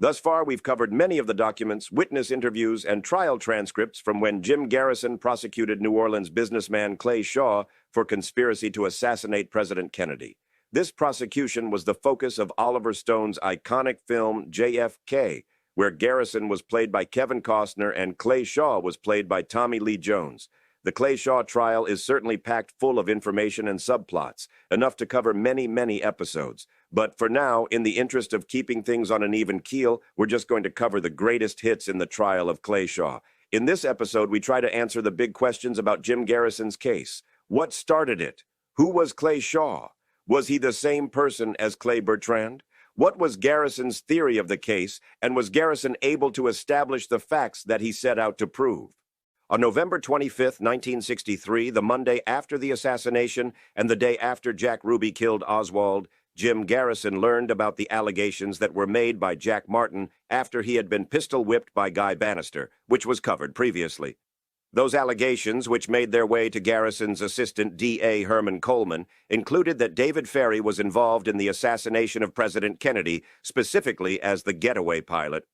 Thus far, we've covered many of the documents, witness interviews, and trial transcripts from when Jim Garrison prosecuted New Orleans businessman Clay Shaw for conspiracy to assassinate President Kennedy. This prosecution was the focus of Oliver Stone's iconic film JFK, where Garrison was played by Kevin Costner and Clay Shaw was played by Tommy Lee Jones. The Clay Shaw trial is certainly packed full of information and subplots, enough to cover many, many episodes. But for now, in the interest of keeping things on an even keel, we're just going to cover the greatest hits in the trial of Clay Shaw. In this episode, we try to answer the big questions about Jim Garrison's case. What started it? Who was Clay Shaw? Was he the same person as Clay Bertrand? What was Garrison's theory of the case, and was Garrison able to establish the facts that he set out to prove? On November 25, 1963, the Monday after the assassination and the day after Jack Ruby killed Oswald, Jim Garrison learned about the allegations that were made by Jack Martin after he had been pistol-whipped by Guy Bannister, which was covered previously. Those allegations, which made their way to Garrison's assistant D.A. Herman Coleman, included that David Ferry was involved in the assassination of President Kennedy, specifically as the getaway pilot.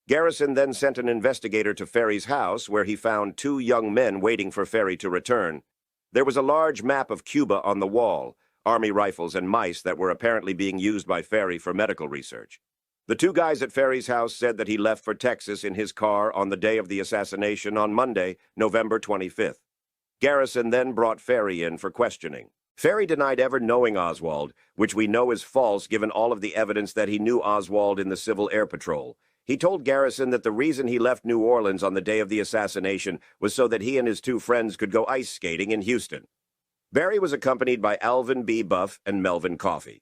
Garrison then sent an investigator to Ferry's house, where he found two young men waiting for Ferry to return. There was a large map of Cuba on the wall, Army rifles and mice that were apparently being used by Ferry for medical research. The two guys at Ferry's house said that he left for Texas in his car on the day of the assassination on Monday, November 25th. Garrison then brought Ferry in for questioning. Ferry denied ever knowing Oswald, which we know is false given all of the evidence that he knew Oswald in the Civil Air Patrol. He told Garrison that the reason he left New Orleans on the day of the assassination was so that he and his two friends could go ice skating in Houston. Barry was accompanied by Alvin B. Buff and Melvin Coffey.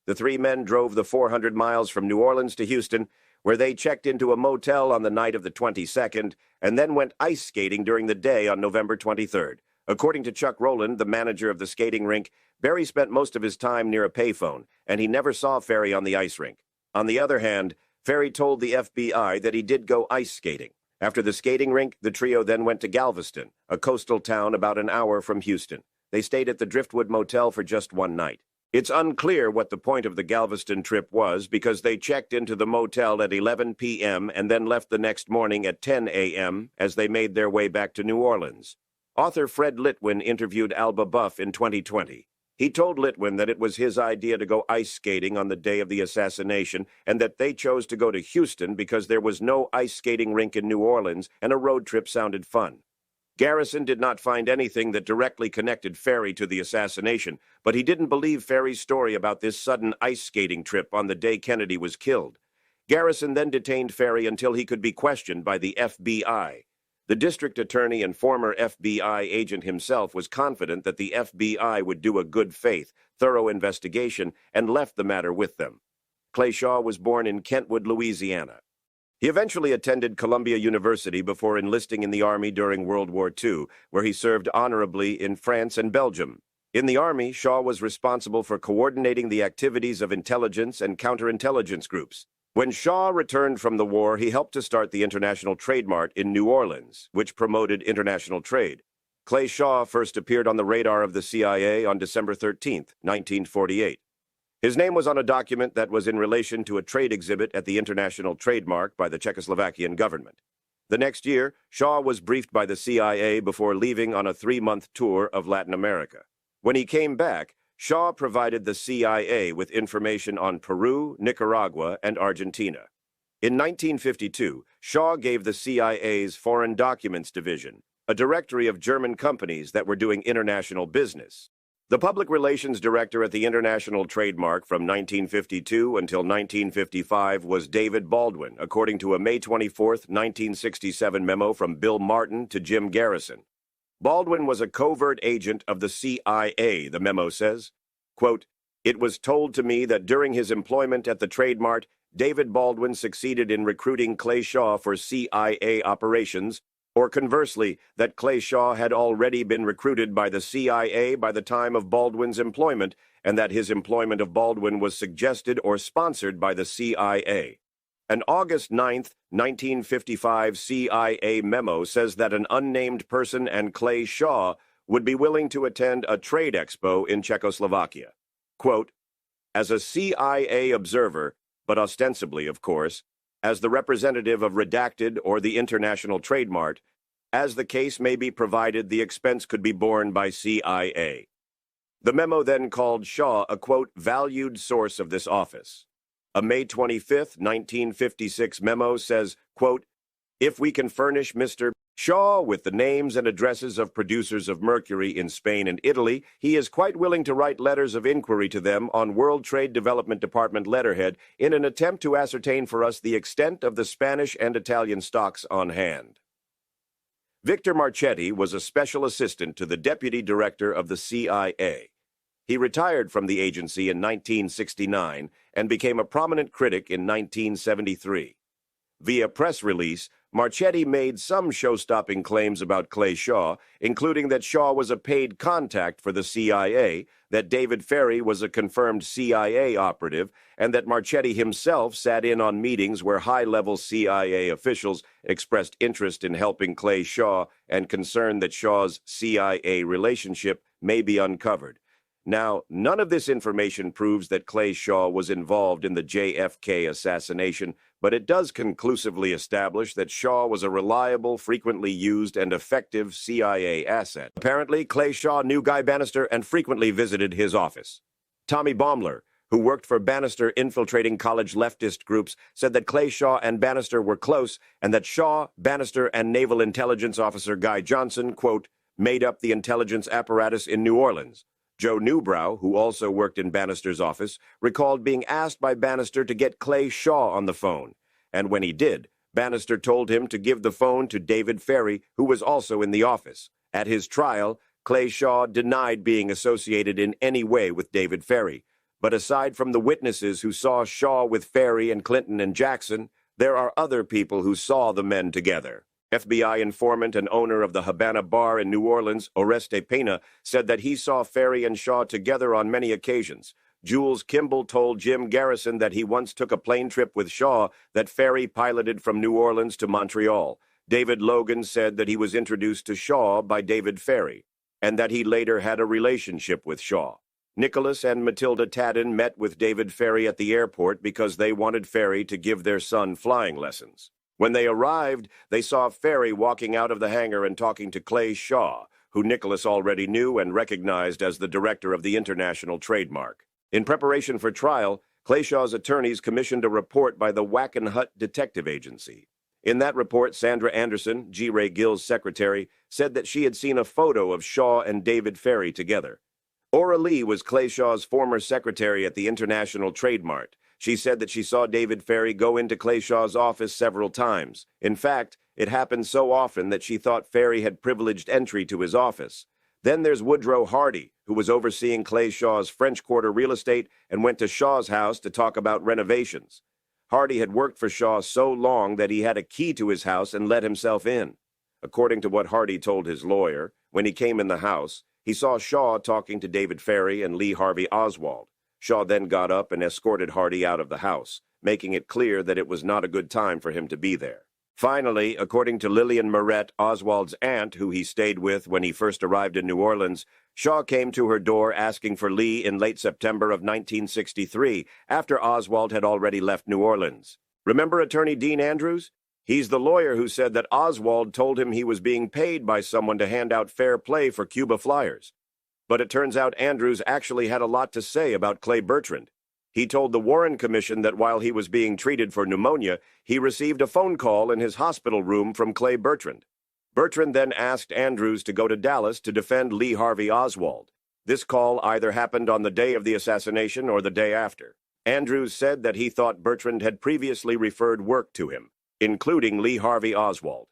The three men drove the 400 miles from New Orleans to Houston, where they checked into a motel on the night of the 22nd and then went ice skating during the day on November 23rd. According to Chuck Rowland, the manager of the skating rink, Barry spent most of his time near a payphone, and he never saw Ferry on the ice rink. On the other hand, Ferry told the FBI that he did go ice skating. After the skating rink, the trio then went to Galveston, a coastal town about an hour from Houston. They stayed at the Driftwood Motel for just one night. It's unclear what the point of the Galveston trip was because they checked into the motel at 11 p.m. and then left the next morning at 10 a.m. as they made their way back to New Orleans. Author Fred Litwin interviewed Alba Buff in 2020. He told Litwin that it was his idea to go ice skating on the day of the assassination and that they chose to go to Houston because there was no ice skating rink in New Orleans and a road trip sounded fun. Garrison did not find anything that directly connected Ferry to the assassination, but he didn't believe Ferry's story about this sudden ice skating trip on the day Kennedy was killed. Garrison then detained Ferry until he could be questioned by the FBI. The district attorney and former FBI agent himself was confident that the FBI would do a good faith, thorough investigation and left the matter with them. Clay Shaw was born in Kentwood, Louisiana. He eventually attended Columbia University before enlisting in the Army during World War II, where he served honorably in France and Belgium. In the Army, Shaw was responsible for coordinating the activities of intelligence and counterintelligence groups. When Shaw returned from the war, he helped to start the International Trade Mart in New Orleans, which promoted international trade. Clay Shaw first appeared on the radar of the CIA on December 13, 1948. His name was on a document that was in relation to a trade exhibit at the International Trade Mart by the Czechoslovakian government. The next year, Shaw was briefed by the CIA before leaving on a 3-month tour of Latin America. When he came back, Shaw provided the CIA with information on Peru, Nicaragua, and Argentina. In 1952, Shaw gave the CIA's Foreign Documents Division a directory of German companies that were doing international business. The public relations director at the International Trade Mart from 1952 until 1955 was David Baldwin, according to a May 24, 1967 memo from Bill Martin to Jim Garrison. Baldwin was a covert agent of the CIA, the memo says. Quote, "It was told to me that during his employment at the Trade Mart, David Baldwin succeeded in recruiting Clay Shaw for CIA operations, or conversely, that Clay Shaw had already been recruited by the CIA by the time of Baldwin's employment, and that his employment of Baldwin was suggested or sponsored by the CIA. An August 9, 1955 CIA memo says that an unnamed person and Clay Shaw would be willing to attend a trade expo in Czechoslovakia. Quote, "As a CIA observer, but ostensibly, of course, as the representative of Redacted or the International Trade Mart. As the case may be provided, the expense could be borne by CIA. The memo then called Shaw a, quote, valued source of this office. A May 25, 1956 memo says, quote, if we can furnish Mr. Shaw with the names and addresses of producers of mercury in Spain and Italy, he is quite willing to write letters of inquiry to them on World Trade Development Department letterhead in an attempt to ascertain for us the extent of the Spanish and Italian stocks on hand. Victor Marchetti was a special assistant to the deputy director of the CIA. He retired from the agency in 1969 and became a prominent critic in 1973. Via press release, Marchetti made some show-stopping claims about Clay Shaw, including that Shaw was a paid contact for the CIA, that David Ferry was a confirmed CIA operative, and that Marchetti himself sat in on meetings where high-level CIA officials expressed interest in helping Clay Shaw and concern that Shaw's CIA relationship may be uncovered. Now, none of this information proves that Clay Shaw was involved in the JFK assassination, but it does conclusively establish that Shaw was a reliable, frequently used, and effective CIA asset. Apparently, Clay Shaw knew Guy Bannister and frequently visited his office. Tommy Baumler, who worked for Bannister infiltrating college leftist groups, said that Clay Shaw and Bannister were close and that Shaw, Bannister, and Naval Intelligence Officer Guy Johnson, quote, made up the intelligence apparatus in New Orleans. Joe Newbrow, who also worked in Bannister's office, recalled being asked by Bannister to get Clay Shaw on the phone. And when he did, Bannister told him to give the phone to David Ferry, who was also in the office. At his trial, Clay Shaw denied being associated in any way with David Ferry. But aside from the witnesses who saw Shaw with Ferry and Clinton and Jackson, there are other people who saw the men together. FBI informant and owner of the Havana bar in New Orleans, Oreste Pena, said that he saw Ferry and Shaw together on many occasions. Jules Kimball told Jim Garrison that he once took a plane trip with Shaw that Ferry piloted from New Orleans to Montreal. David Logan said that he was introduced to Shaw by David Ferry, and that he later had a relationship with Shaw. Nicholas and Matilda Tadden met with David Ferry at the airport because they wanted Ferry to give their son flying lessons. When they arrived, they saw Ferry walking out of the hangar and talking to Clay Shaw, who Nicholas already knew and recognized as the director of the International Trade Mart. In preparation for trial, Clay Shaw's attorneys commissioned a report by the Wackenhut Detective Agency. In that report, Sandra Anderson, G. Ray Gill's secretary, said that she had seen a photo of Shaw and David Ferry together. Ora Lee was Clay Shaw's former secretary at the International Trade Mart. She said that she saw David Ferry go into Clay Shaw's office several times. In fact, it happened so often that she thought Ferry had privileged entry to his office. Then there's Woodrow Hardy, who was overseeing Clay Shaw's French Quarter real estate and went to Shaw's house to talk about renovations. Hardy had worked for Shaw so long that he had a key to his house and let himself in. According to what Hardy told his lawyer, when he came in the house, he saw Shaw talking to David Ferry and Lee Harvey Oswald. Shaw then got up and escorted Hardy out of the house, making it clear that it was not a good time for him to be there. Finally, according to Lillian Moret, Oswald's aunt, who he stayed with when he first arrived in New Orleans, Shaw came to her door asking for Lee in late September of 1963, after Oswald had already left New Orleans. Remember attorney Dean Andrews? He's the lawyer who said that Oswald told him he was being paid by someone to hand out fair play for Cuba flyers. But it turns out Andrews actually had a lot to say about Clay Bertrand. He told the Warren Commission that while he was being treated for pneumonia, he received a phone call in his hospital room from Clay Bertrand. Bertrand then asked Andrews to go to Dallas to defend Lee Harvey Oswald. This call either happened on the day of the assassination or the day after. Andrews said that he thought Bertrand had previously referred work to him, including Lee Harvey Oswald.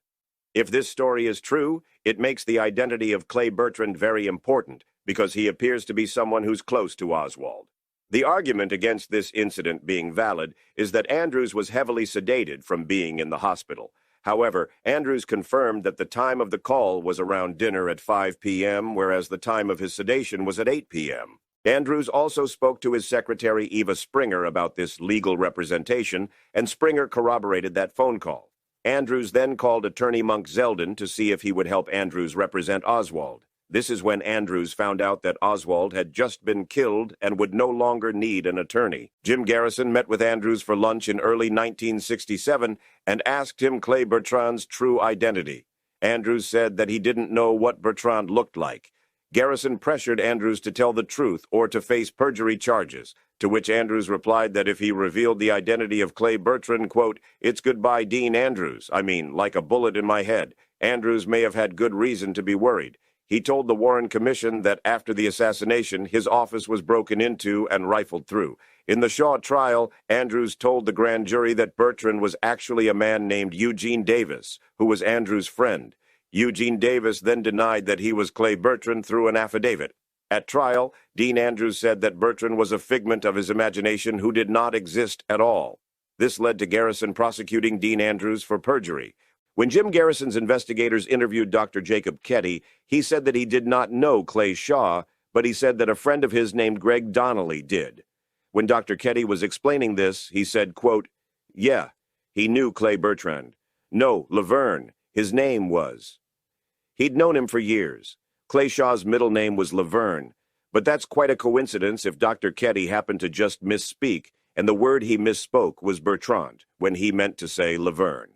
If this story is true, it makes the identity of Clay Bertrand very important, because he appears to be someone who's close to Oswald. The argument against this incident being valid is that Andrews was heavily sedated from being in the hospital. However, Andrews confirmed that the time of the call was around dinner at 5 p.m., whereas the time of his sedation was at 8 p.m. Andrews also spoke to his secretary Eva Springer about this legal representation, and Springer corroborated that phone call. Andrews then called attorney Monk Zeldin to see if he would help Andrews represent Oswald. This is when Andrews found out that Oswald had just been killed and would no longer need an attorney. Jim Garrison met with Andrews for lunch in early 1967 and asked him Clay Bertrand's true identity. Andrews said that he didn't know what Bertrand looked like. Garrison pressured Andrews to tell the truth or to face perjury charges, to which Andrews replied that if he revealed the identity of Clay Bertrand, quote, "It's goodbye Dean Andrews. I mean, like a bullet in my head." Andrews may have had good reason to be worried. He told the Warren Commission that after the assassination, his office was broken into and rifled through. In the Shaw trial, Andrews told the grand jury that Bertrand was actually a man named Eugene Davis, who was Andrews' friend. Eugene Davis then denied that he was Clay Bertrand through an affidavit. At trial, Dean Andrews said that Bertrand was a figment of his imagination who did not exist at all. This led to Garrison prosecuting Dean Andrews for perjury. When Jim Garrison's investigators interviewed Dr. Jacob Ketty, he said that he did not know Clay Shaw, but he said that a friend of his named Greg Donnelly did. When Dr. Ketty was explaining this, he said, quote, "Yeah, he knew Clay Bertrand. No, Laverne, his name was." He'd known him for years. Clay Shaw's middle name was Laverne, but that's quite a coincidence if Dr. Ketty happened to just misspeak, and the word he misspoke was Bertrand, when he meant to say Laverne.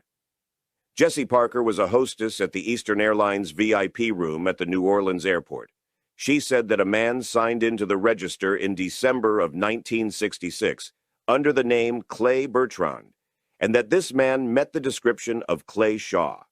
Jessie Parker was a hostess at the Eastern Airlines VIP room at the New Orleans airport. She said that a man signed into the register in December of 1966 under the name Clay Bertrand, and that this man met the description of Clay Shaw.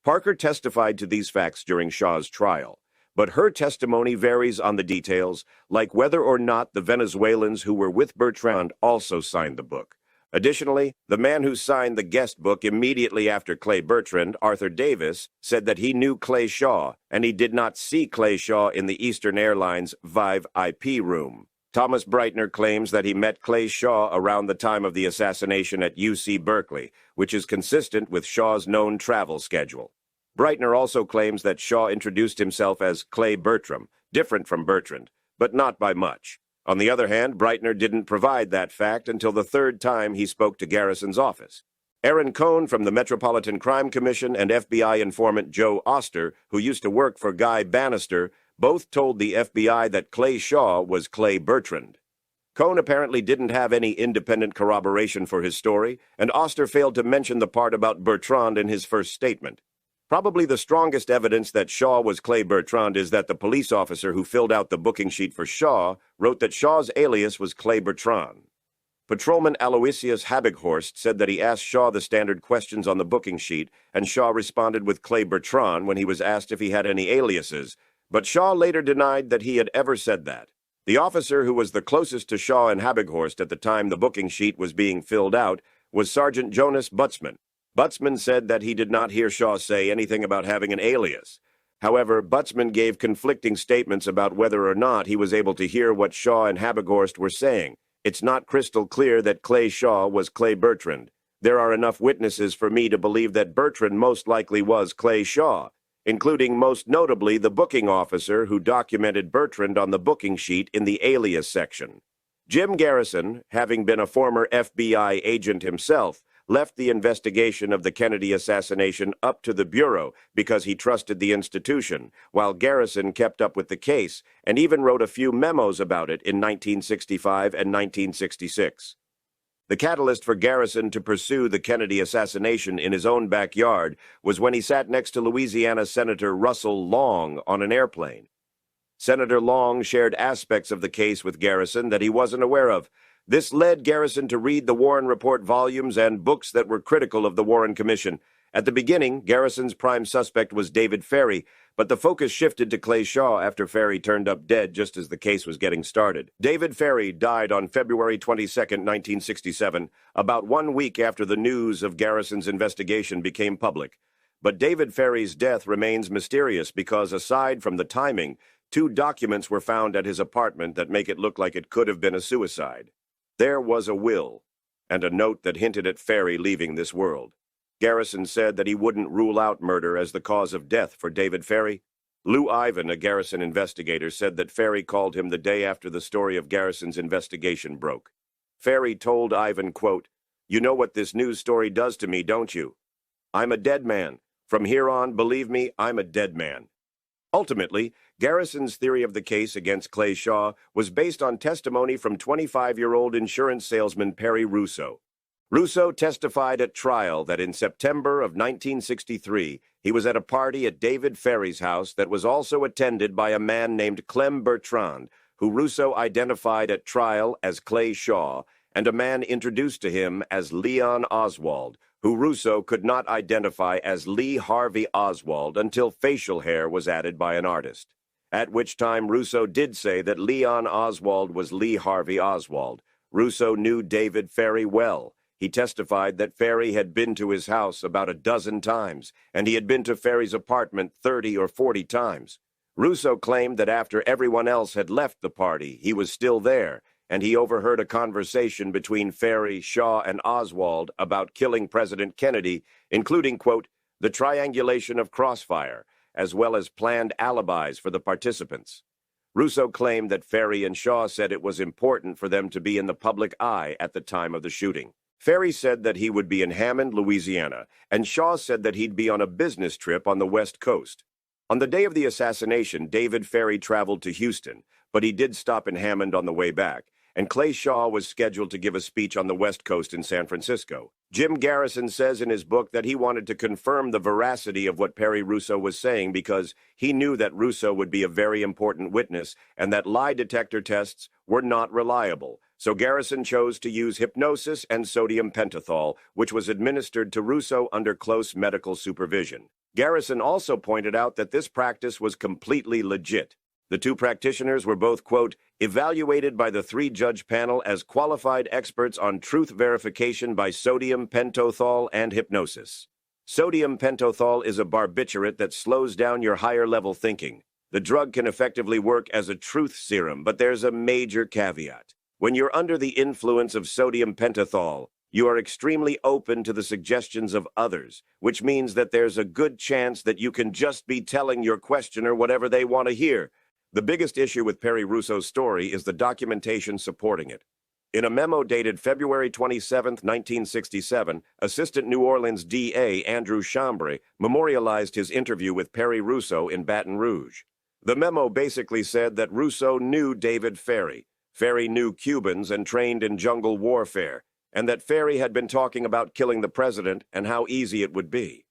Parker testified to these facts during Shaw's trial, but her testimony varies on the details, like whether or not the Venezuelans who were with Bertrand also signed the book. Additionally, the man who signed the guest book immediately after Clay Bertrand, Arthur Davis, said that he knew Clay Shaw, and he did not see Clay Shaw in the Eastern Airlines VIP room. Thomas Breitner claims that he met Clay Shaw around the time of the assassination at UC Berkeley, which is consistent with Shaw's known travel schedule. Breitner also claims that Shaw introduced himself as Clay Bertram, different from Bertrand, but not by much. On the other hand, Breitner didn't provide that fact until the third time he spoke to Garrison's office. Aaron Cohn from the Metropolitan Crime Commission and FBI informant Joe Oster, who used to work for Guy Bannister, both told the FBI that Clay Shaw was Clay Bertrand. Cohn apparently didn't have any independent corroboration for his story, and Oster failed to mention the part about Bertrand in his first statement. Probably the strongest evidence that Shaw was Clay Bertrand is that the police officer who filled out the booking sheet for Shaw wrote that Shaw's alias was Clay Bertrand. Patrolman Aloysius Habighorst said that he asked Shaw the standard questions on the booking sheet, and Shaw responded with Clay Bertrand when he was asked if he had any aliases, but Shaw later denied that he had ever said that. The officer who was the closest to Shaw and Habighorst at the time the booking sheet was being filled out was Sergeant Jonas Butzman. Butzman said that he did not hear Shaw say anything about having an alias. However, Butzman gave conflicting statements about whether or not he was able to hear what Shaw and Habighorst were saying. It's not crystal clear that Clay Shaw was Clay Bertrand. There are enough witnesses for me to believe that Bertrand most likely was Clay Shaw, including most notably the booking officer who documented Bertrand on the booking sheet in the alias section. Jim Garrison, having been a former FBI agent himself, left the investigation of the Kennedy assassination up to the Bureau because he trusted the institution, while Garrison kept up with the case and even wrote a few memos about it in 1965 and 1966. The catalyst for Garrison to pursue the Kennedy assassination in his own backyard was when he sat next to Louisiana Senator Russell Long on an airplane. Senator Long shared aspects of the case with Garrison that he wasn't aware of. This led Garrison to read the Warren Report volumes and books that were critical of the Warren Commission. At the beginning, Garrison's prime suspect was David Ferry, but the focus shifted to Clay Shaw after Ferry turned up dead just as the case was getting started. David Ferry died on February 22, 1967, about 1 week after the news of Garrison's investigation became public. But David Ferry's death remains mysterious because, aside from the timing, 2 documents were found at his apartment that make it look like it could have been a suicide. There was a will, and a note that hinted at Ferry leaving this world. Garrison said that he wouldn't rule out murder as the cause of death for David Ferry. Lou Ivan, a Garrison investigator, said that Ferry called him the day after the story of Garrison's investigation broke. Ferry told Ivan, quote, "You know what this news story does to me, don't you? I'm a dead man. From here on, believe me, I'm a dead man." Ultimately, Garrison's theory of the case against Clay Shaw was based on testimony from 25-year-old insurance salesman Perry Russo. Russo testified at trial that in September of 1963, he was at a party at David Ferry's house that was also attended by a man named Clem Bertrand, who Russo identified at trial as Clay Shaw, and a man introduced to him as Leon Oswald, who Russo could not identify as Lee Harvey Oswald until facial hair was added by an artist. At which time Russo did say that Leon Oswald was Lee Harvey Oswald. Russo knew David Ferry well. He testified that Ferry had been to his house about a dozen times, and he had been to Ferry's apartment 30 or 40 times. Russo claimed that after everyone else had left the party, he was still there, and he overheard a conversation between Ferry, Shaw, and Oswald about killing President Kennedy, including, quote, the triangulation of crossfire, as well as planned alibis for the participants. Russo claimed that Ferry and Shaw said it was important for them to be in the public eye at the time of the shooting. Ferry said that he would be in Hammond, Louisiana, and Shaw said that he'd be on a business trip on the West Coast. On the day of the assassination, David Ferry traveled to Houston, but he did stop in Hammond on the way back, and Clay Shaw was scheduled to give a speech on the West Coast in San Francisco. Jim Garrison says in his book that he wanted to confirm the veracity of what Perry Russo was saying because he knew that Russo would be a very important witness and that lie detector tests were not reliable. So Garrison chose to use hypnosis and sodium pentothal, which was administered to Russo under close medical supervision. Garrison also pointed out that this practice was completely legit. The two practitioners were both, quote, evaluated by the three-judge panel as qualified experts on truth verification by sodium pentothal and hypnosis. Sodium pentothal is a barbiturate that slows down your higher-level thinking. The drug can effectively work as a truth serum, but there's a major caveat. When you're under the influence of sodium pentothal, you are extremely open to the suggestions of others, which means that there's a good chance that you can just be telling your questioner whatever they want to hear. The biggest issue with Perry Russo's story is the documentation supporting it. In a memo dated February 27, 1967, Assistant New Orleans DA Andrew Chambray memorialized his interview with Perry Russo in Baton Rouge. The memo basically said that Russo knew David Ferry. Ferry knew Cubans and trained in jungle warfare, and that Ferry had been talking about killing the president and how easy it would be.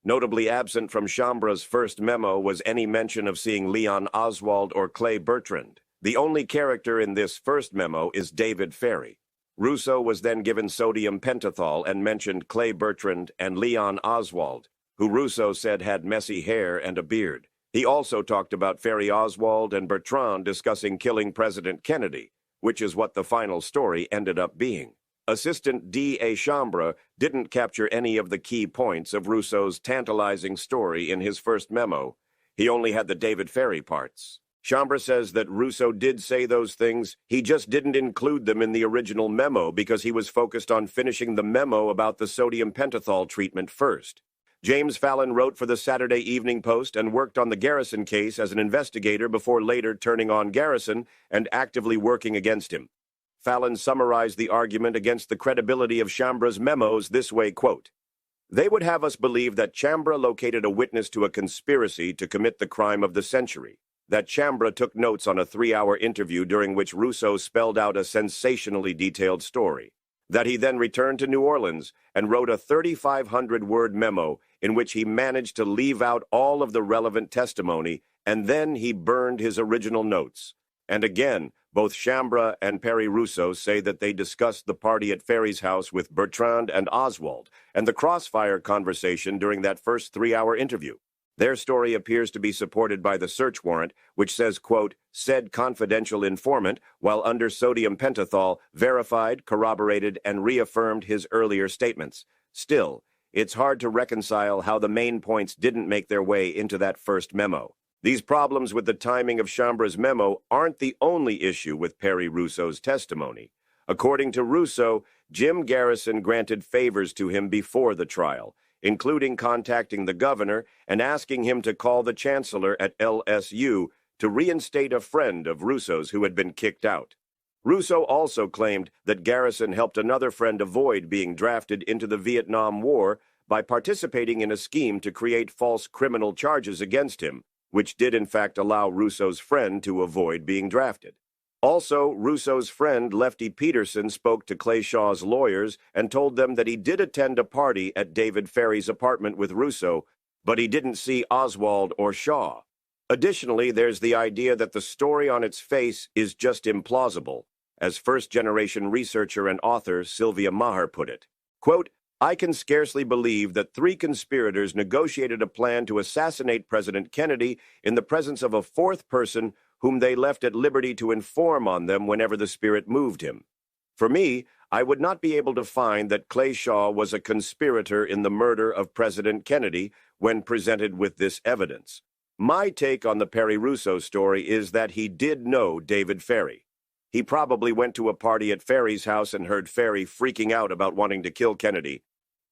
Notably absent from Chambray's first memo was any mention of seeing Leon Oswald or Clay Bertrand. The only character in this first memo is David Ferry. Russo was then given sodium pentothal and mentioned Clay Bertrand and Leon Oswald, who Russo said had messy hair and a beard. He also talked about Ferry Oswald and Bertrand discussing killing President Kennedy, which is what the final story ended up being. Assistant D.A. Chambray didn't capture any of the key points of Russo's tantalizing story in his first memo. He only had the David Ferry parts. Chambray says that Russo did say those things, he just didn't include them in the original memo because he was focused on finishing the memo about the sodium pentothal treatment first. James Fallon wrote for the Saturday Evening Post and worked on the Garrison case as an investigator before later turning on Garrison and actively working against him. Fallon summarized the argument against the credibility of Chambray's memos this way, quote, they would have us believe that Chambray located a witness to a conspiracy to commit the crime of the century, that Chambray took notes on a 3-hour interview during which Russo spelled out a sensationally detailed story, that he then returned to New Orleans and wrote a 3,500-word memo in which he managed to leave out all of the relevant testimony, and then he burned his original notes. And again, both Chambray and Perry Russo say that they discussed the party at Ferry's house with Bertrand and Oswald, and the crossfire conversation during that first 3-hour interview. Their story appears to be supported by the search warrant, which says, quote, said confidential informant, while under sodium pentothal, verified, corroborated, and reaffirmed his earlier statements. Still, it's hard to reconcile how the main points didn't make their way into that first memo. These problems with the timing of Chambray's memo aren't the only issue with Perry Russo's testimony. According to Russo, Jim Garrison granted favors to him before the trial, including contacting the governor and asking him to call the chancellor at LSU to reinstate a friend of Russo's who had been kicked out. Russo also claimed that Garrison helped another friend avoid being drafted into the Vietnam War by participating in a scheme to create false criminal charges against him, which did in fact allow Russo's friend to avoid being drafted. Also, Russo's friend Lefty Peterson spoke to Clay Shaw's lawyers and told them that he did attend a party at David Ferry's apartment with Russo, but he didn't see Oswald or Shaw. Additionally, there's the idea that the story on its face is just implausible, as first-generation researcher and author Sylvia Maher put it. Quote, "I can scarcely believe that 3 conspirators negotiated a plan to assassinate President Kennedy in the presence of a 4th person whom they left at liberty to inform on them whenever the spirit moved him. For me, I would not be able to find that Clay Shaw was a conspirator in the murder of President Kennedy when presented with this evidence. My take on the Perry Russo story is that he did know David Ferry. He probably went to a party at Ferry's house and heard Ferry freaking out about wanting to kill Kennedy.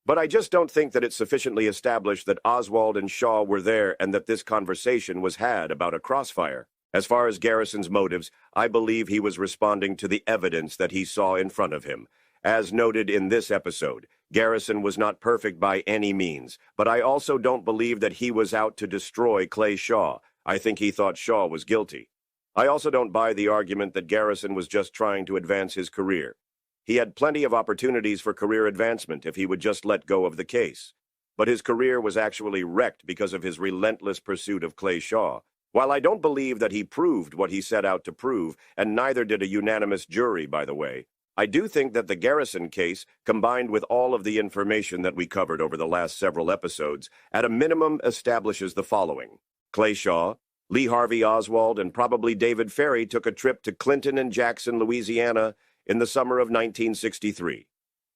But I just don't think that it's sufficiently established that Oswald and Shaw were there and that this conversation was had about a crossfire. As far as Garrison's motives, I believe he was responding to the evidence that he saw in front of him. As noted in this episode, Garrison was not perfect by any means, but I also don't believe that he was out to destroy Clay Shaw. I think he thought Shaw was guilty. I also don't buy the argument that Garrison was just trying to advance his career. He had plenty of opportunities for career advancement if he would just let go of the case. But his career was actually wrecked because of his relentless pursuit of Clay Shaw. While I don't believe that he proved what he set out to prove, and neither did a unanimous jury, by the way, I do think that the Garrison case, combined with all of the information that we covered over the last several episodes, at a minimum establishes the following. Clay Shaw, Lee Harvey Oswald, and probably David Ferry took a trip to Clinton and Jackson, Louisiana, in the summer of 1963.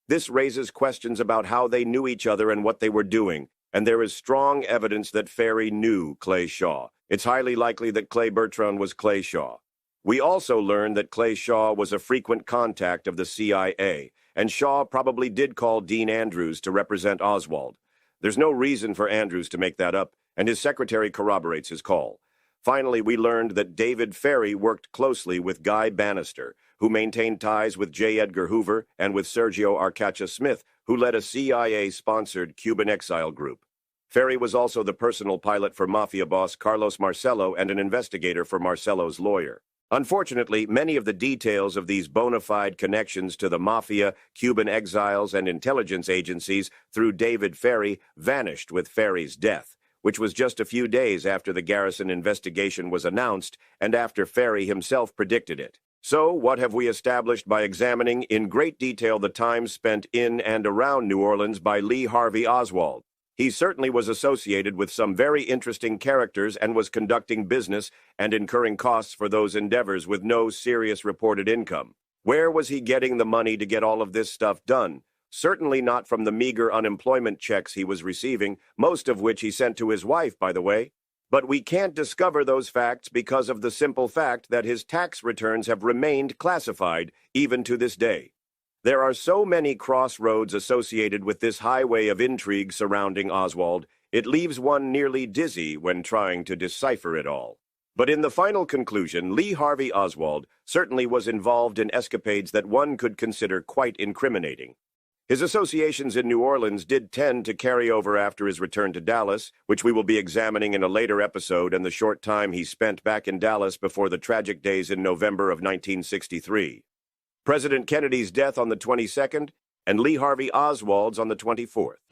This raises questions about how they knew each other and what they were doing, and there is strong evidence that Ferry knew Clay Shaw. It's highly likely that Clay Bertrand was Clay Shaw. We also learned that Clay Shaw was a frequent contact of the CIA, and Shaw probably did call Dean Andrews to represent Oswald. There's no reason for Andrews to make that up, and his secretary corroborates his call. Finally, we learned that David Ferry worked closely with Guy Bannister, who maintained ties with J. Edgar Hoover and with Sergio Arcacha Smith, who led a CIA-sponsored Cuban exile group. Ferry was also the personal pilot for mafia boss Carlos Marcello and an investigator for Marcello's lawyer. Unfortunately, many of the details of these bona fide connections to the mafia, Cuban exiles, and intelligence agencies through David Ferry vanished with Ferry's death, which was just a few days after the Garrison investigation was announced and after Ferry himself predicted it. So, what have we established by examining in great detail the time spent in and around New Orleans by Lee Harvey Oswald? He certainly was associated with some very interesting characters and was conducting business and incurring costs for those endeavors with no serious reported income. Where was he getting the money to get all of this stuff done? Certainly not from the meager unemployment checks he was receiving, most of which he sent to his wife, by the way. But we can't discover those facts because of the simple fact that his tax returns have remained classified, even to this day. There are so many crossroads associated with this highway of intrigue surrounding Oswald, it leaves one nearly dizzy when trying to decipher it all. But in the final conclusion, Lee Harvey Oswald certainly was involved in escapades that one could consider quite incriminating. His associations in New Orleans did tend to carry over after his return to Dallas, which we will be examining in a later episode, and the short time he spent back in Dallas before the tragic days in November of 1963. President Kennedy's death on the 22nd, and Lee Harvey Oswald's on the 24th.